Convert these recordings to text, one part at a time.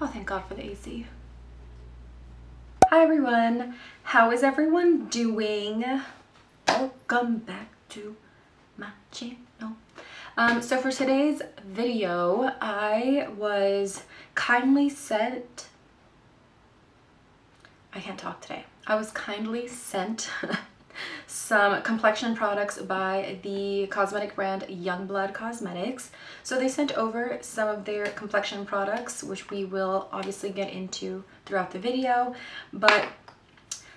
Oh, thank God for the AC. Hi everyone, how is everyone doing? Welcome back to my channel. So for today's video, I was kindly sent, I can't talk today. I was kindly sent some complexion products by the cosmetic brand Youngblood Cosmetics. So they sent over some of their complexion products, which we will obviously get into throughout the video, but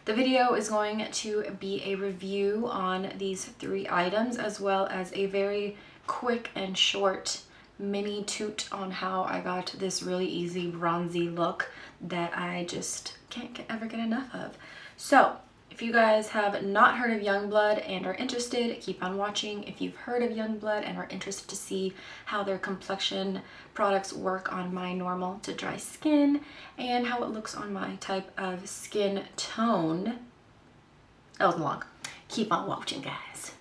the video is going to be a review on these 3 items, as well as a very quick and short mini toot on how I got this really easy bronzy look that I just can't ever get enough of. So if you guys have not heard of Youngblood and are interested, keep on watching. If you've heard of Youngblood and are interested to see how their complexion products work on my normal to dry skin and how it looks on my type of skin tone, that was long. Keep on watching, guys.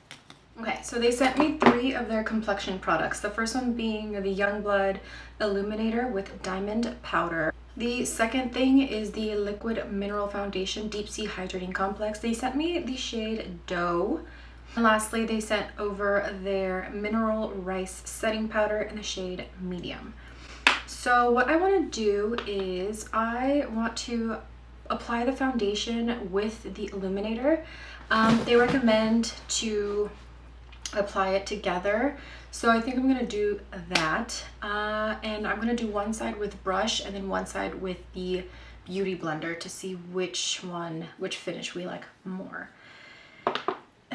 Okay, so they sent me 3 of their complexion products. The first one being the Youngblood Illuminator with Diamond Powder. The second thing is the Liquid Mineral Foundation Deep Sea Hydrating Complex. They sent me the shade Dough. And lastly, they sent over their Mineral Rice Setting Powder in the shade Medium. So what I want to do is I want to apply the foundation with the illuminator. They recommend to apply it together, so I think I'm gonna do that, and I'm gonna do one side with brush and then one side with the beauty blender to see which finish we like more.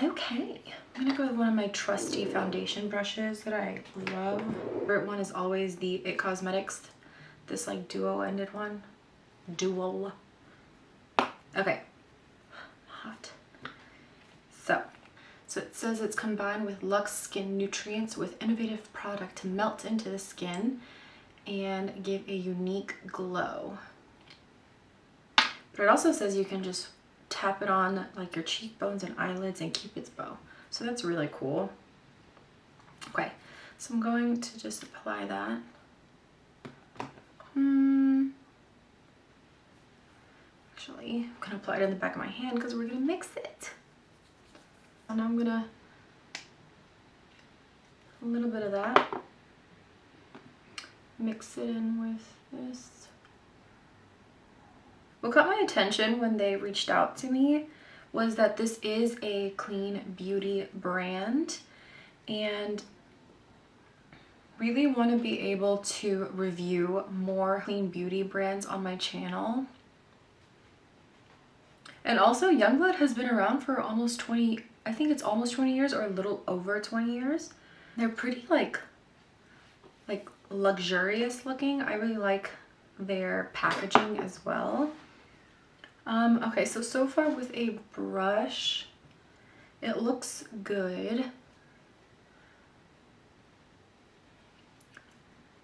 Okay, I'm gonna go with one of my trusty foundation brushes that I love. Favorite one is always the It Cosmetics, this like duo ended one. Okay, hot. So it says it's combined with Luxe Skin Nutrients with innovative product to melt into the skin and give a unique glow. But it also says you can just tap it on like your cheekbones and eyelids and keep its bow. So that's really cool. Okay, so I'm going to just apply that. Actually, I'm gonna apply it in the back of my hand because we're gonna mix it. And I'm gonna, a little bit of that, mix it in with this. What caught my attention when they reached out to me was that this is a clean beauty brand, and really want to be able to review more clean beauty brands on my channel. And also Youngblood has been around for almost 20, I think it's almost 20 years or a little over 20 years. They're pretty like luxurious looking. I really like their packaging as well. Okay, so far with a brush, it looks good.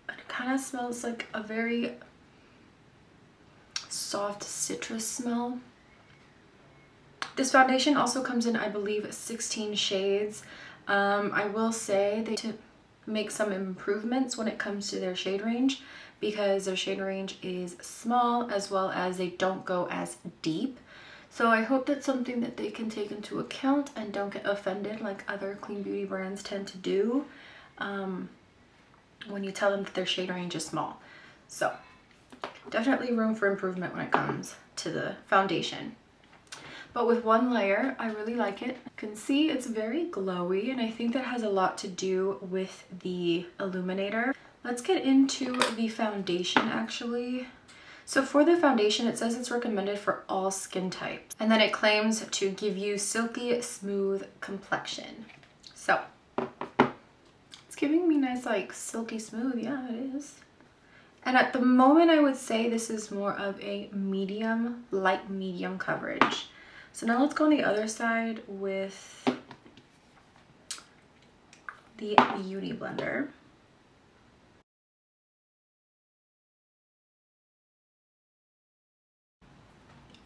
It kind of smells like a very soft citrus smell. This foundation also comes in, I believe, 16 shades. I will say they to make some improvements when it comes to their shade range, because their shade range is small, as well as they don't go as deep. So I hope that's something that they can take into account and don't get offended like other clean beauty brands tend to do when you tell them that their shade range is small. So definitely room for improvement when it comes to the foundation. But with one layer, I really like it. You can see it's very glowy, and I think that has a lot to do with the illuminator. Let's get into the foundation actually. So for the foundation, it says it's recommended for all skin types, and then it claims to give you silky smooth complexion. So it's giving me nice like silky smooth. Yeah, it is. And at the moment, I would say this is more of a medium, light medium coverage. So now let's go on the other side with the beauty blender.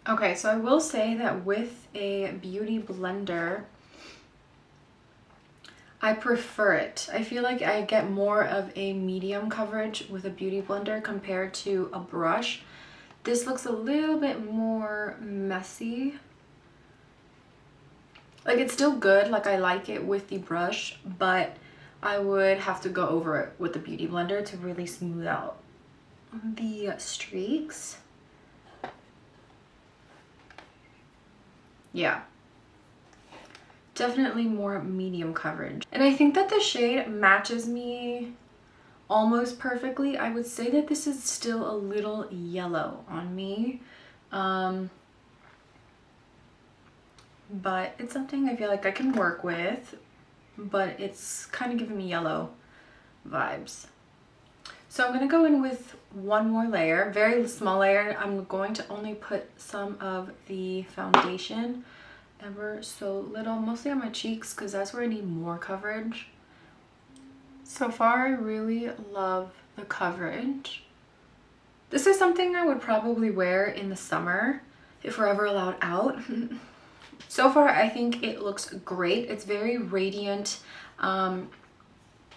Okay, so I will say that with a beauty blender, I prefer it. I feel like I get more of a medium coverage with a beauty blender compared to a brush. This looks a little bit more messy. Like, it's still good, like I like it with the brush, but I would have to go over it with the beauty blender to really smooth out the streaks. Yeah, definitely more medium coverage. And I think that the shade matches me almost perfectly. I would say that this is still a little yellow on me. But it's something I feel like I can work with, but it's kind of giving me yellow vibes. So I'm gonna go in with one more layer, very small layer. I'm going to only put some of the foundation, ever so little, mostly on my cheeks because that's where I need more coverage. So far, I really love the coverage. This is something I would probably wear in the summer if we're ever allowed out. So far, I think it looks great. It's very radiant. I'm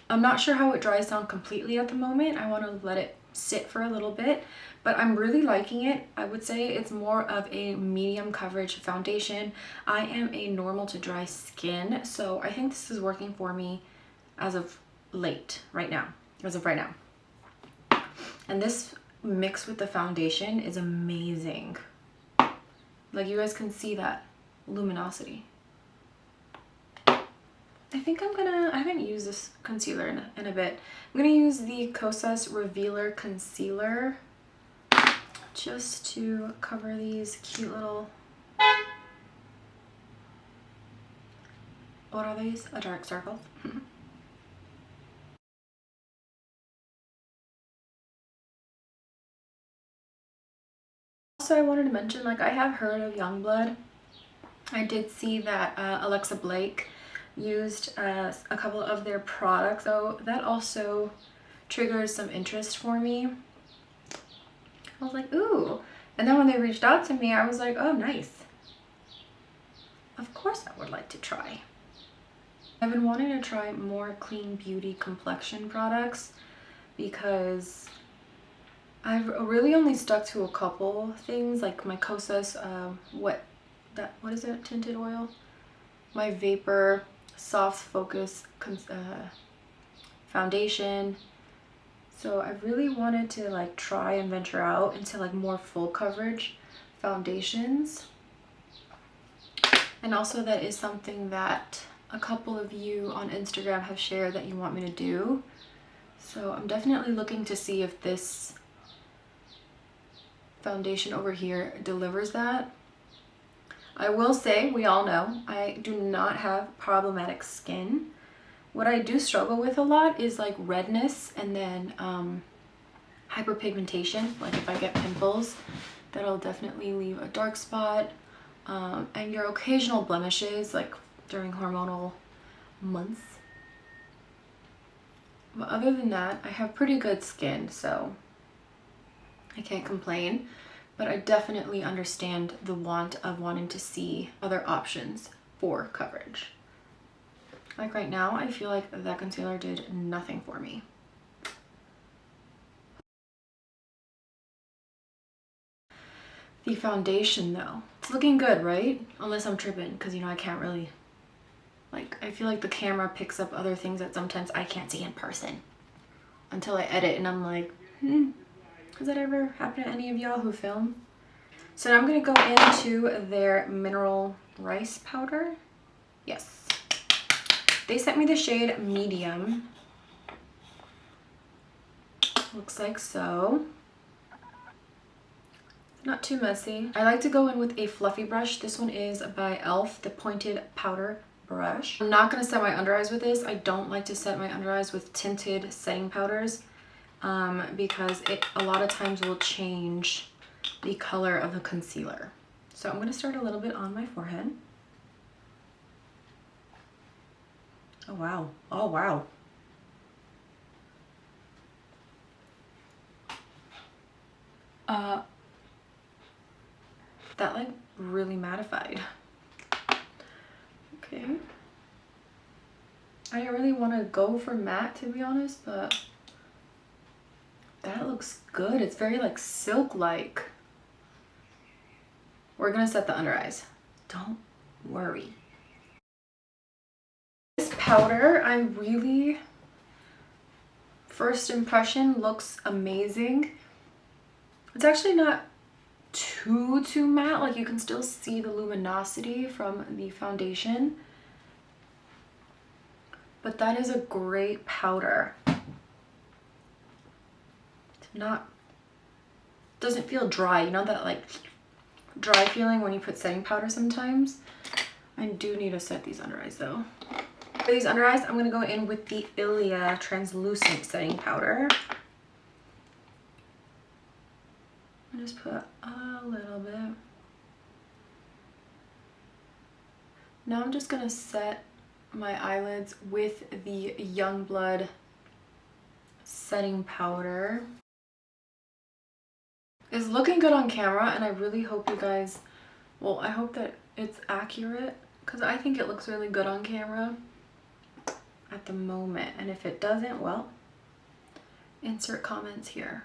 not sure how it dries down completely at the moment. I want to let it sit for a little bit, but I'm really liking it. I would say it's more of a medium coverage foundation. I am a normal to dry skin, so I think this is working for me as of right now. And this mix with the foundation is amazing. Like, you guys can see that luminosity. I think I haven't used this concealer in a bit. I'm gonna use the Kosas Revealer Concealer just to cover these cute little, what are these? A dark circle. Also, I wanted to mention, like, I have heard of Youngblood. I did see that Alexa Blake used a couple of their products, so that also triggers some interest for me. I was like, ooh. And then when they reached out to me, I was like, oh, nice. Of course I would like to try. I've been wanting to try more clean beauty complexion products because I've really only stuck to a couple things, like my Kosas, what is it, tinted oil? My Vapor Soft Focus foundation. So I really wanted to like try and venture out into like more full coverage foundations. And also that is something that a couple of you on Instagram have shared that you want me to do. So I'm definitely looking to see if this foundation over here delivers that. I will say, we all know, I do not have problematic skin. What I do struggle with a lot is like redness and then hyperpigmentation. Like if I get pimples, that'll definitely leave a dark spot. And your occasional blemishes, like during hormonal months. But other than that, I have pretty good skin, so I can't complain. But I definitely understand the want of wanting to see other options for coverage. Like right now, I feel like that concealer did nothing for me. The foundation though, it's looking good, right? Unless I'm tripping, because you know, I can't really, like, I feel like the camera picks up other things that sometimes I can't see in person until I edit and I'm like, has that ever happened to any of y'all who film? So now I'm gonna go into their mineral rice powder. Yes. They sent me the shade medium. Looks like so. Not too messy. I like to go in with a fluffy brush. This one is by e.l.f., the pointed powder brush. I'm not gonna set my under eyes with this. I don't like to set my under eyes with tinted setting powders because it a lot of times will change the color of the concealer. So I'm going to start a little bit on my forehead. Oh wow. Oh wow. That like really mattified. Okay. I didn't really want to go for matte, to be honest, but that looks good. It's very like silk-like. We're gonna set the under eyes. Don't worry. This powder, I really, first impression, looks amazing. It's actually not too matte. Like, you can still see the luminosity from the foundation. But that is a great powder. It's not, doesn't feel dry. You know that like dry feeling when you put setting powder sometimes? I do need to set these under eyes though. For these under eyes, I'm gonna go in with the Ilia translucent setting powder. I just put a little bit. Now I'm just gonna set my eyelids with the Youngblood setting powder. It's looking good on camera, and I really hope you guys, well, I hope that it's accurate, because I think it looks really good on camera at the moment. And if it doesn't, well, insert comments here.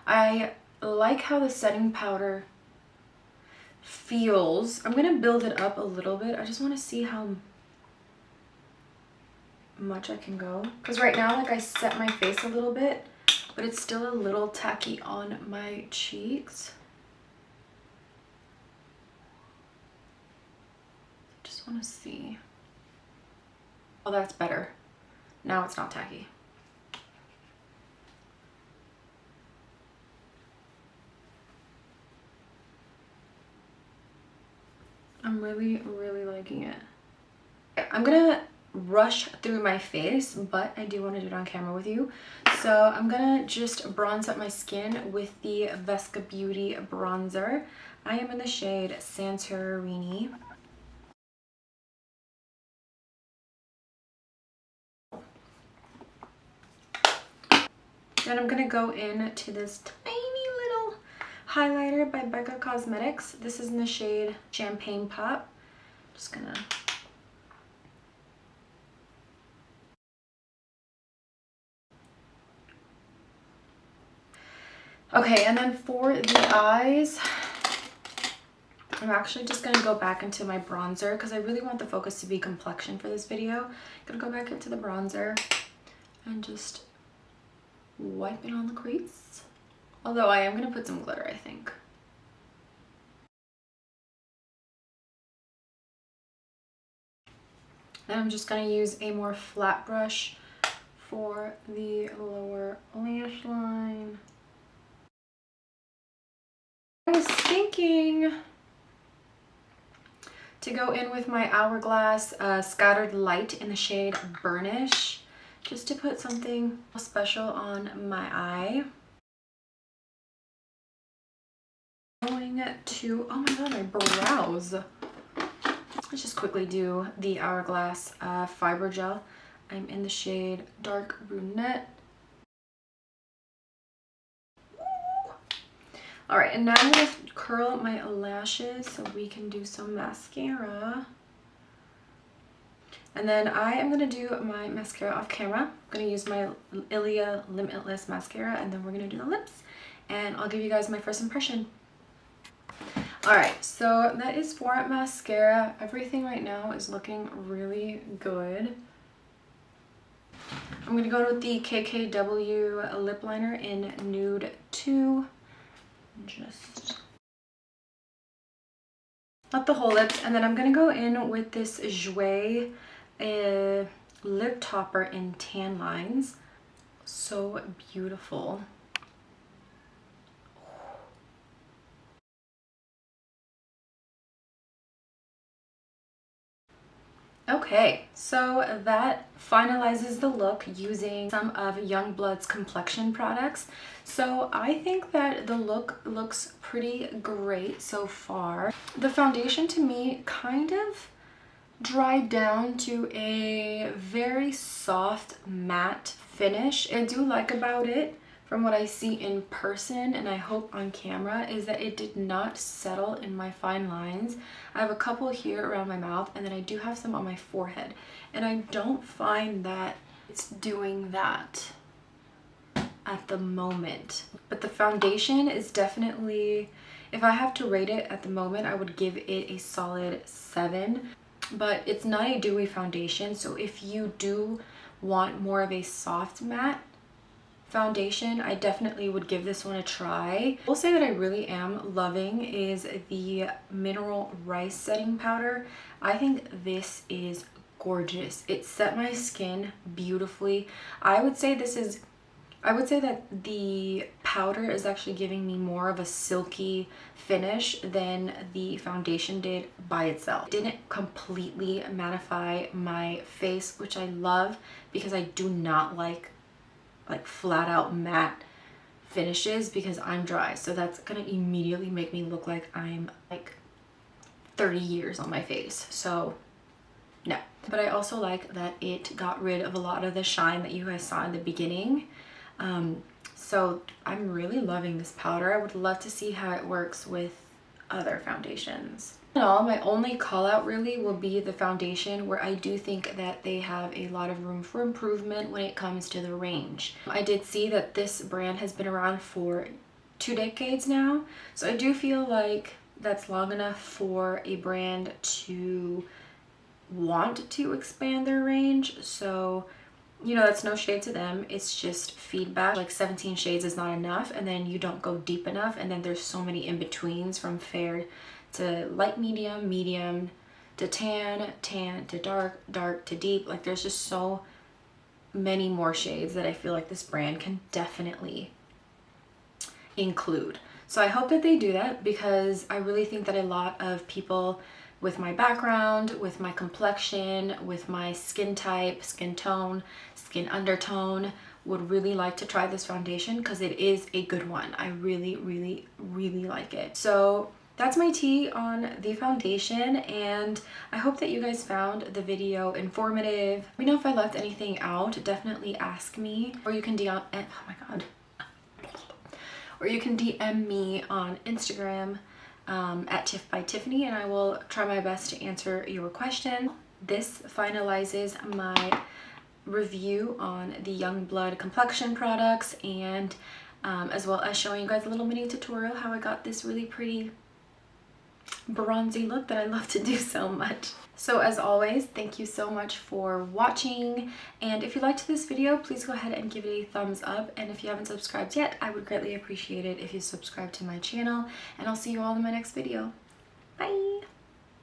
I like how the setting powder feels. I'm gonna build it up a little bit. I just want to see how much I can go, because right now, like, I set my face a little bit, but it's still a little tacky on my cheeks. Just want to see. Oh, that's better. Now it's not tacky. I'm really liking it. I'm gonna rush through my face, but I do want to do it on camera with you. So I'm gonna just bronze up my skin with the Vesca Beauty bronzer. I am in the shade Santorini. Then I'm gonna go into this tiny little highlighter by Becca Cosmetics. This is in the shade Champagne Pop. Just gonna okay, and then for the eyes, I'm actually just gonna go back into my bronzer because I really want the focus to be complexion for this video. Gonna go back into the bronzer and just wipe it on the crease. Although I am gonna put some glitter, I think. Then I'm just gonna use a more flat brush for the lower lash line. I was thinking to go in with my Hourglass Scattered Light in the shade Burnish, just to put something special on my eye. Going to, oh my god, my brows. Let's just quickly do the Hourglass Fiber Gel. I'm in the shade Dark Brunette. All right, and now I'm gonna curl my lashes so we can do some mascara. And then I am gonna do my mascara off camera. I'm gonna use my Ilia Limitless mascara, and then we're gonna do the lips. And I'll give you guys my first impression. All right, so that is for mascara. Everything right now is looking really good. I'm gonna go with the KKW lip liner in Nude 2. Just not the whole lips, and then I'm gonna go in with this Jouer lip topper in Tan Lines. So beautiful. Okay, so that finalizes the look using some of Youngblood's complexion products. So I think that the look looks pretty great so far. The foundation to me kind of dried down to a very soft matte finish. I do like about it from what I see in person, and I hope on camera, is that it did not settle in my fine lines. I have a couple here around my mouth, and then I do have some on my forehead, and I don't find that it's doing that at the moment. But the foundation is definitely, if I have to rate it at the moment, I would give it a solid 7. But it's not a dewy foundation, so if you do want more of a soft matte foundation, I definitely would give this one a try. I will say that I really am loving is the mineral rice setting powder. I think this is gorgeous. It set my skin beautifully. I would say that the powder is actually giving me more of a silky finish than the foundation did by itself. It didn't completely mattify my face, which I love because I do not like flat out matte finishes because I'm dry. So that's gonna immediately make me look like I'm like 30 years on my face. So no. But I also like that it got rid of a lot of the shine that you guys saw in the beginning. So I'm really loving this powder. I would love to see how it works with other foundations. In all, my only call out really will be the foundation, where I do think that they have a lot of room for improvement when it comes to the range. I did see that this brand has been around for 2 decades now, so I do feel like that's long enough for a brand to want to expand their range. So, you know, that's no shade to them, it's just feedback. Like 17 shades is not enough, and then you don't go deep enough, and then there's so many in-betweens from fair to light medium, medium to tan, tan to dark, dark to deep. Like there's just so many more shades that I feel like this brand can definitely include. So I hope that they do that, because I really think that a lot of people with my background, with my complexion, with my skin type, skin tone, skin undertone, would really like to try this foundation because it is a good one. I really, really, really like it. So that's my tea on the foundation, and I hope that you guys found the video informative. Let me know if I left anything out. Definitely ask me, or you can DM, oh my god, or you can DM me on Instagram at Tiffbytiffany, and I will try my best to answer your question. This finalizes my review on the Youngblood complexion products, and as well as showing you guys a little mini tutorial how I got this really pretty bronzy look that I love to do so much. So as always, thank you so much for watching, and if you liked this video, please go ahead and give it a thumbs up, and if you haven't subscribed yet, I would greatly appreciate it if you subscribe to my channel, and I'll see you all in my next video. Bye!